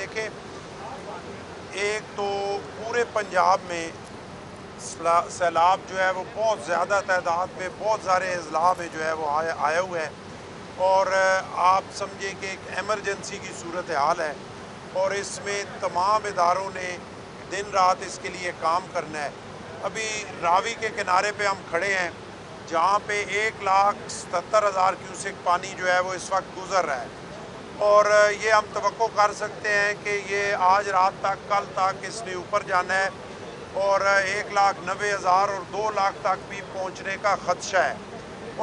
دیکھیں، ایک تو پورے پنجاب میں سیلاب جو ہے وہ بہت زیادہ تعداد میں، بہت سارے اضلاع میں جو ہے وہ آیا ہوا ہے، اور آپ سمجھیں کہ ایک ایمرجنسی کی صورتحال ہے، اور اس میں تمام اداروں نے دن رات اس کے لیے کام کرنا ہے۔ ابھی راوی کے کنارے پہ ہم کھڑے ہیں، جہاں پہ 1,77,000 کیوسک پانی جو ہے وہ اس وقت گزر رہا ہے، اور یہ ہم توقع کر سکتے ہیں کہ یہ آج رات تک، کل تک اس نے اوپر جانا ہے، اور 1,90,000 اور 2 لاکھ تک بھی پہنچنے کا خدشہ ہے۔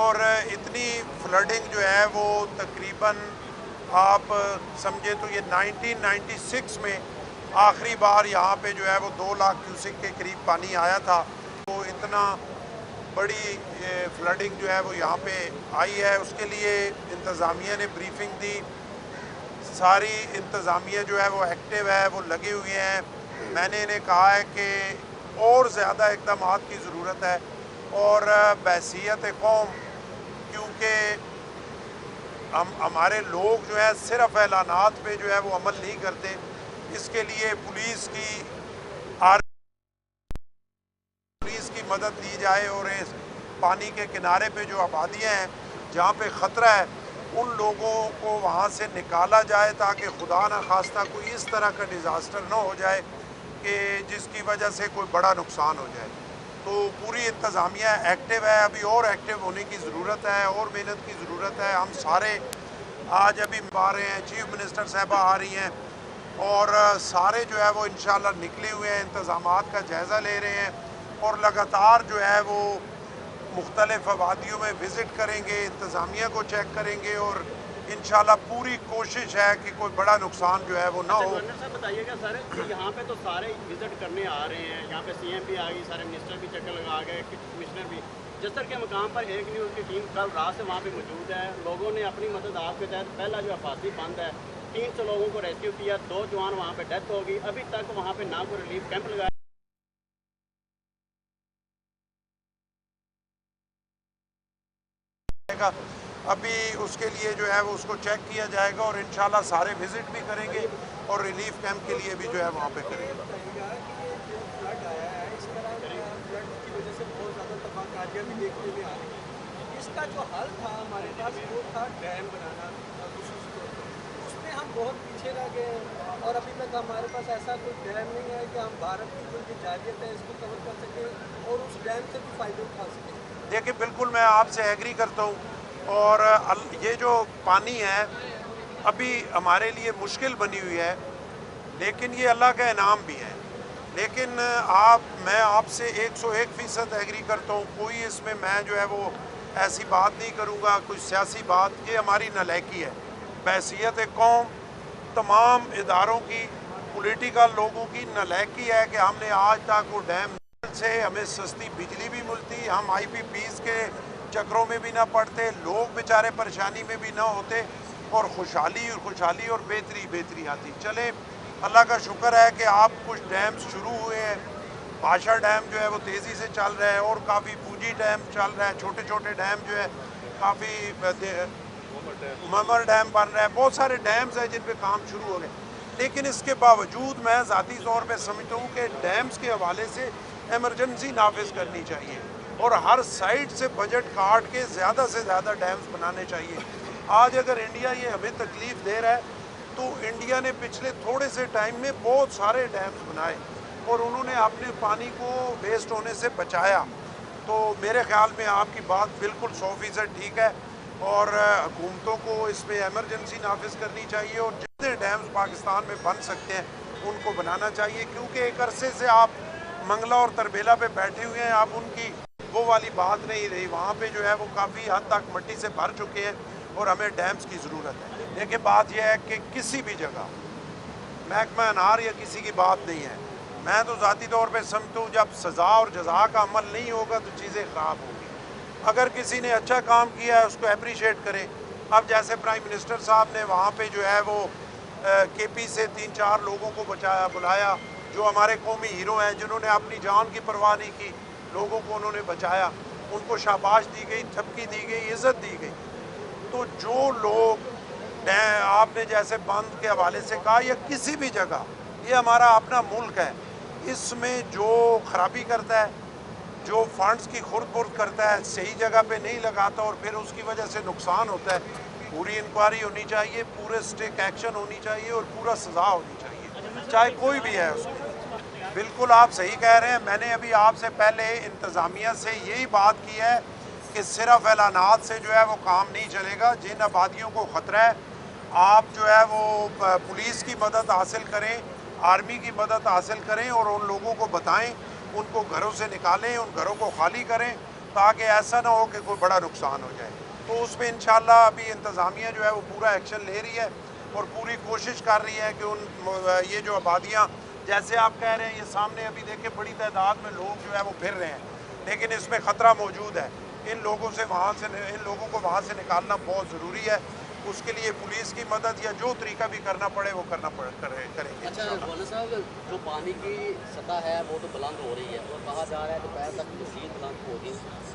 اور اتنی فلڈنگ جو ہے وہ تقریباً آپ سمجھیں تو یہ 1996 میں آخری بار یہاں پہ جو ہے وہ 2 لاکھ کیوسک کے قریب پانی آیا تھا، تو اتنا بڑی فلڈنگ جو ہے وہ یہاں پہ آئی ہے۔ اس کے لیے انتظامیہ نے بریفنگ دی، ساری انتظامیہ جو ہے وہ ایکٹیو ہے، وہ لگے ہوئے ہیں۔ میں نے انہیں کہا ہے کہ اور زیادہ اقدامات کی ضرورت ہے، اور بحیثیت قوم، کیونکہ ہمارے لوگ جو ہے صرف اعلانات پہ جو ہے وہ عمل نہیں کرتے، اس کے لیے پولیس کی مدد لی جائے، اور اس پانی کے کنارے پہ جو آبادیاں ہیں جہاں پہ خطرہ ہے ان لوگوں کو وہاں سے نکالا جائے، تاکہ خدا نہ خواستہ کوئی اس طرح کا ڈیزاسٹر نہ ہو جائے کہ جس کی وجہ سے کوئی بڑا نقصان ہو جائے۔ تو پوری انتظامیہ ایکٹیو ہے، ابھی اور ایکٹیو ہونے کی ضرورت ہے، اور محنت کی ضرورت ہے۔ ہم سارے آج ابھی آ رہے ہیں، چیف منسٹر صاحبہ آ رہی ہیں، اور سارے جو ہے وہ انشاءاللہ نکلے ہوئے ہیں، انتظامات کا جائزہ لے رہے ہیں، اور لگاتار جو ہے وہ مختلف آبادیوں میں وزٹ کریں گے، انتظامیہ کو چیک کریں گے، اور انشاءاللہ پوری کوشش ہے کہ کوئی بڑا نقصان جو ہے وہ نہ ہو۔ گورنر صاحب بتائیے گا سر کہ یہاں پہ تو سارے وزٹ کرنے آ رہے ہیں، یہاں پہ سی ایم بھی آ گئی، سارے منسٹر بھی چکر لگا گئے، کمشنر بھی، جسر کے مقام پر ایک نیوز کی ٹیم کل رات سے وہاں پہ موجود ہے۔ لوگوں نے اپنی مدد آپ کے تحت پہلا جو حفاظتی بند ہے 300 لوگوں کو ریسکیو کیا، 2 جوان وہاں پہ ڈیتھ ہو گئی، ابھی تک وہاں پہ نہ کوئی ریلیف کیمپ لگایا۔ ابھی اس کے لیے جو ہے وہ اس کو چیک کیا جائے گا، اور انشاءاللہ سارے وزٹ بھی کریں گے، اور ریلیف کیمپ کے لیے بھی جو ہے وہاں پہ کریں گے۔ فلڈ آیا ہے، اس طرح فلڈ کی وجہ سے بہت زیادہ تباہ کاریاں بھی دیکھنے میں آ رہی ہیں۔ اس کا جو حل تھا ہمارے پاس وہ تھا ڈیم بنانا، خصوصی طور پر اس میں ہم بہت پیچھے رہ گئے ہیں، اور ابھی تک ہمارے پاس ایسا کوئی ڈیم نہیں ہے کہ ہم بھارت کی جو جارحیت ہے اس کو کور کر سکیں اور اس ڈیم سے بھی فائدہ اٹھا سکیں۔ دیکھیں، بالکل میں آپ سے ایگری کرتا ہوں، اور یہ جو پانی ہے ابھی ہمارے لیے مشکل بنی ہوئی ہے، لیکن یہ اللہ کا انعام بھی ہے۔ لیکن میں آپ سے 101% ایگری کرتا ہوں، کوئی اس میں جو ہے وہ ایسی بات نہیں کروں گا، کوئی سیاسی بات، یہ ہماری نالائکی ہے۔ بحیثیت قوم تمام اداروں کی، پولیٹیکل لوگوں کی نالائکی ہے کہ ہم نے آج تک وہ ڈیم سے ہمیں سستی بجلی بھی ملتی، ہم آئی پی پیز کے چکروں میں بھی نہ پڑتے، لوگ بیچارے پریشانی میں بھی نہ ہوتے، اور خوشحالی اور بہتری آتی۔ چلے اللہ کا شکر ہے کہ آپ کچھ ڈیمز شروع ہوئے ہیں، بھاشا ڈیم جو ہے وہ تیزی سے چل رہا ہے، اور کافی پوجی ڈیم چل رہا ہے، چھوٹے چھوٹے ڈیم جو ہے کافی، ممر ڈیم بن رہا ہے، بہت سارے ڈیمز ہیں جن پہ کام شروع ہو گئے۔ لیکن اس کے باوجود میں ذاتی طور پہ سمجھتا ہوں کہ ڈیمز کے حوالے سے ایمرجنسی نافذ کرنی چاہیے، اور ہر سائٹ سے بجٹ کاٹ کے زیادہ سے زیادہ ڈیمز بنانے چاہیے۔ آج اگر انڈیا یہ ہمیں تکلیف دے رہا ہے، تو انڈیا نے پچھلے تھوڑے سے ٹائم میں بہت سارے ڈیمز بنائے، اور انہوں نے اپنے پانی کو ویسٹ ہونے سے بچایا۔ تو میرے خیال میں آپ کی بات بالکل 100% ٹھیک ہے، اور حکومتوں کو اس میں ایمرجنسی نافذ کرنی چاہیے، اور جتنے ڈیمز پاکستان میں بن سکتے ہیں ان کو بنانا چاہیے، کیونکہ ایک عرصے سے آپ منگلہ اور تربیلا پہ بیٹھے ہوئے ہیں، اب ان کی وہ والی بات نہیں رہی، وہاں پہ جو ہے وہ کافی حد تک مٹی سے بھر چکے ہیں، اور ہمیں ڈیمز کی ضرورت ہے۔ لیکن بات یہ ہے کہ کسی بھی جگہ محکمہ انہار یا کسی کی بات نہیں ہے، میں تو ذاتی طور پہ سمجھتا ہوں جب سزا اور جزا کا عمل نہیں ہوگا تو چیزیں خراب ہوں گی۔ اگر کسی نے اچھا کام کیا ہے اس کو اپریشیٹ کریں۔ اب جیسے پرائم منسٹر صاحب نے وہاں پہ جو ہے وہ کے پی سے 3-4 لوگوں کو بلایا، جو ہمارے قومی ہیرو ہیں، جنہوں نے اپنی جان کی پرواہ نہیں کی، لوگوں کو انہوں نے بچایا، ان کو شاباش دی گئی، تھپکی دی گئی، عزت دی گئی۔ تو جو لوگ آپ نے جیسے بند کے حوالے سے کہا یا کسی بھی جگہ، یہ ہمارا اپنا ملک ہے، اس میں جو خرابی کرتا ہے، جو فنڈز کی خرد برد کرتا ہے، صحیح جگہ پہ نہیں لگاتا اور پھر اس کی وجہ سے نقصان ہوتا ہے، پوری انکوائری ہونی چاہیے، پورے اسٹرکٹ ایکشن ہونی چاہیے اور پورا سزا ہونی چاہیے، چاہے کوئی بھی ہے اس میں۔ بالکل آپ صحیح کہہ رہے ہیں، میں نے ابھی آپ سے پہلے انتظامیہ سے یہی بات کی ہے کہ صرف اعلانات سے جو ہے وہ کام نہیں چلے گا، جن آبادیوں کو خطرہ ہے آپ جو ہے وہ پولیس کی مدد حاصل کریں، آرمی کی مدد حاصل کریں اور ان لوگوں کو بتائیں، ان کو گھروں سے نکالیں، ان گھروں کو خالی کریں تاکہ ایسا نہ ہو کہ کوئی بڑا نقصان ہو جائے۔ تو اس پہ انشاءاللہ ابھی انتظامیہ جو ہے وہ پورا ایکشن لے رہی ہے اور پوری کوشش کر رہی ہے کہ یہ جو آبادیاں جیسے آپ کہہ رہے ہیں، یہ سامنے ابھی دیکھیں بڑی تعداد میں لوگ جو ہے وہ پھر رہے ہیں، لیکن اس میں خطرہ موجود ہے، ان لوگوں کو وہاں سے نکالنا بہت ضروری ہے، اس کے لیے پولیس کی مدد یا جو طریقہ بھی کرنا پڑے وہ کریں گے۔ اچھا مولانا صاحب، جو پانی کی سطح ہے وہ تو بلند ہو رہی ہے اور کہا جا رہا ہے دوپہر تک مزید بلند ہوگی،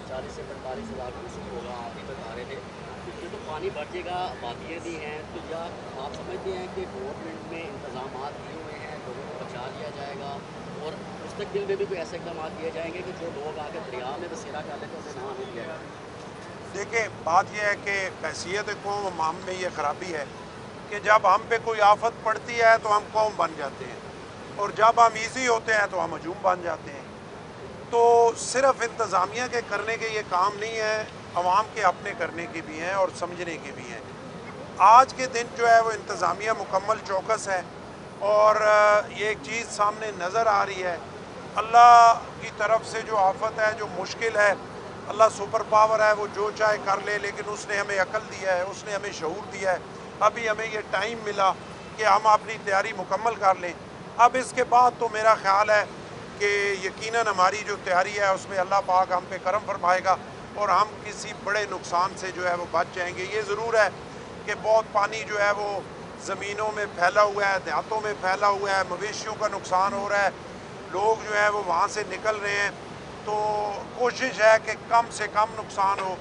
40 سے 45 ہزار کیوسک ہوگا، آپ ہی بتا رہے تھے۔ یہ تو پانی بڑھے گا، آبادیاں بھی ہیں، تو کیا آپ سمجھتے ہیں کہ گورنمنٹ میں انتظامات کیے ہوئے ہیں، لوگوں کو بچا لیا جائے گا اور مستقبل میں بھی کوئی ایسے اقدامات کیے جائیں گے کہ جو لوگ آ کے دریا میں بسیرا کر لیں تو اسے نہ آنے دیا جائے؟ دیکھیں بات یہ ہے کہ حیثیت قوم ہم میں یہ خرابی ہے کہ جب ہم پہ کوئی آفت پڑتی ہے تو ہم قوم بن جاتے ہیں اور جب ہم ایزی ہوتے ہیں تو ہم ہجوم بن جاتے ہیں۔ تو صرف انتظامیہ کے کرنے کے یہ کام نہیں ہے، عوام کے اپنے کرنے کے بھی ہیں اور سمجھنے کے بھی ہیں۔ آج کے دن جو ہے وہ انتظامیہ مکمل چوکس ہے اور یہ ایک چیز سامنے نظر آ رہی ہے، اللہ کی طرف سے جو آفت ہے، جو مشکل ہے، اللہ سپر پاور ہے، وہ جو چاہے کر لے، لیکن اس نے ہمیں عقل دیا ہے، اس نے ہمیں شعور دیا ہے، ابھی ہمیں یہ ٹائم ملا کہ ہم اپنی تیاری مکمل کر لیں۔ اب اس کے بعد تو میرا خیال ہے کہ یقیناً ہماری جو تیاری ہے اس میں اللہ پاک ہم پہ کرم فرمائے گا اور ہم کسی بڑے نقصان سے جو ہے وہ بچ جائیں گے۔ یہ ضرور ہے کہ بہت پانی جو ہے وہ زمینوں میں پھیلا ہوا ہے، دیہاتوں میں پھیلا ہوا ہے، مویشیوں کا نقصان ہو رہا ہے، لوگ جو ہے وہ وہاں سے نکل رہے ہیں، تو کوشش ہے کہ کم سے کم نقصان ہو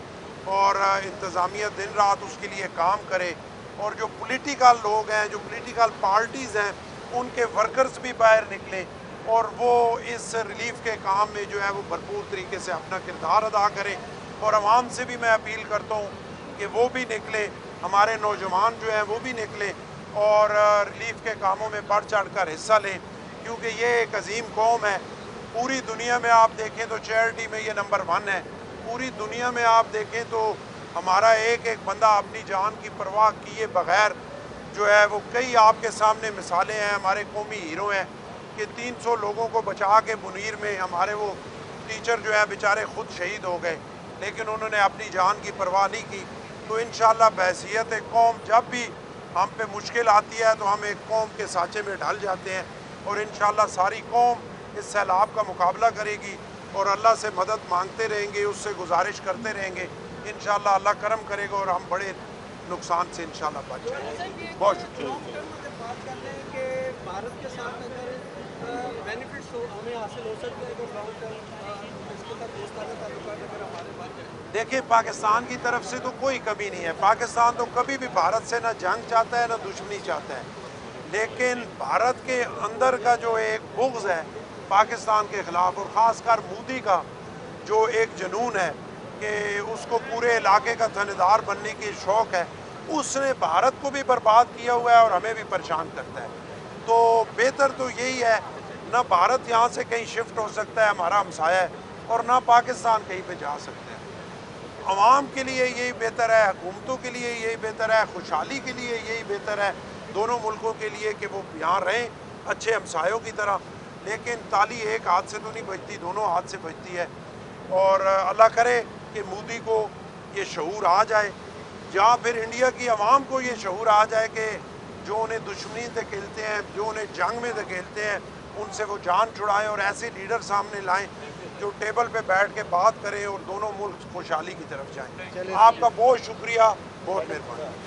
اور انتظامیہ دن رات اس کے لیے کام کرے اور جو پولیٹیکل لوگ ہیں، جو پولیٹیکل پارٹیز ہیں، ان کے ورکرز بھی باہر نکلیں اور وہ اس ریلیف کے کام میں جو ہے وہ بھرپور طریقے سے اپنا کردار ادا کریں اور عوام سے بھی میں اپیل کرتا ہوں کہ وہ بھی نکلیں، ہمارے نوجوان جو ہیں وہ بھی نکلیں اور ریلیف کے کاموں میں بڑھ چڑھ کر حصہ لیں، کیونکہ یہ ایک عظیم قوم ہے۔ پوری دنیا میں آپ دیکھیں تو چیریٹی میں یہ نمبر 1 ہے، پوری دنیا میں آپ دیکھیں تو ہمارا ایک بندہ اپنی جان کی پرواہ کیے بغیر جو ہے وہ کئی آپ کے سامنے مثالیں ہیں، ہمارے قومی ہیرو ہیں کہ 300 لوگوں کو بچا کے منیر میں ہمارے وہ ٹیچر جو ہیں بیچارے خود شہید ہو گئے، لیکن انہوں نے اپنی جان کی پرواہ نہیں کی۔ تو انشاءاللہ بحیثیت قوم جب بھی ہم پہ مشکل آتی ہے تو ہم ایک قوم کے سانچے میں ڈھل جاتے ہیں اور انشاءاللہ ساری قوم اس سیلاب کا مقابلہ کرے گی اور اللہ سے مدد مانگتے رہیں گے، اس سے گزارش کرتے رہیں گے، انشاءاللہ اللہ کرم کرے گا اور ہم بڑے نقصان سے انشاءاللہ بچ جائیں گے۔ بہت شکریہ۔ لانگ ٹرم اگر بات کر لیں کہ بھارت کے ساتھ اگر بینیفٹس ہمیں حاصل ہو سکتے ہیں تو لانگ ٹرم اس کے ساتھ دوستانہ تعلقات اگر ہمارے بات کریں؟ دیکھیں پاکستان کی طرف سے تو کوئی کمی نہیں ہے، پاکستان تو کبھی بھی بھارت سے نہ جنگ چاہتا ہے نہ دشمنی چاہتا ہے، لیکن بھارت کے اندر کا جو ایک بغض ہے پاکستان کے خلاف اور خاص کر مودی کا جو ایک جنون ہے کہ اس کو پورے علاقے کا تھنیدار بننے کی شوق ہے، اس نے بھارت کو بھی برباد کیا ہوا ہے اور ہمیں بھی پریشان کرتا ہے۔ تو بہتر تو یہی ہے، نہ بھارت یہاں سے کہیں شفٹ ہو سکتا ہے، ہمارا ہمسایہ ہے، اور نہ پاکستان کہیں پہ جا سکتا ہے۔ عوام کے لیے یہی بہتر ہے، حکومتوں کے لیے یہی بہتر ہے، خوشحالی کے لیے یہی بہتر ہے، دونوں ملکوں کے لیے کہ وہ یہاں رہیں اچھے ہمسایوں کی طرح، لیکن تالی ایک ہاتھ سے تو نہیں بجتی، دونوں ہاتھ سے بجتی ہے، اور اللہ کرے کہ مودی کو یہ شعور آ جائے یا پھر انڈیا کی عوام کو یہ شعور آ جائے کہ جو انہیں دشمنی دھکیلتے ہیں، جو انہیں جنگ میں دھکیلتے ہیں، ان سے وہ جان چھڑائیں اور ایسے لیڈر سامنے لائیں جو ٹیبل پہ بیٹھ کے بات کریں اور دونوں ملک خوشحالی کی طرف جائیں۔ آپ کا بہت شکریہ، بہت مہربانی۔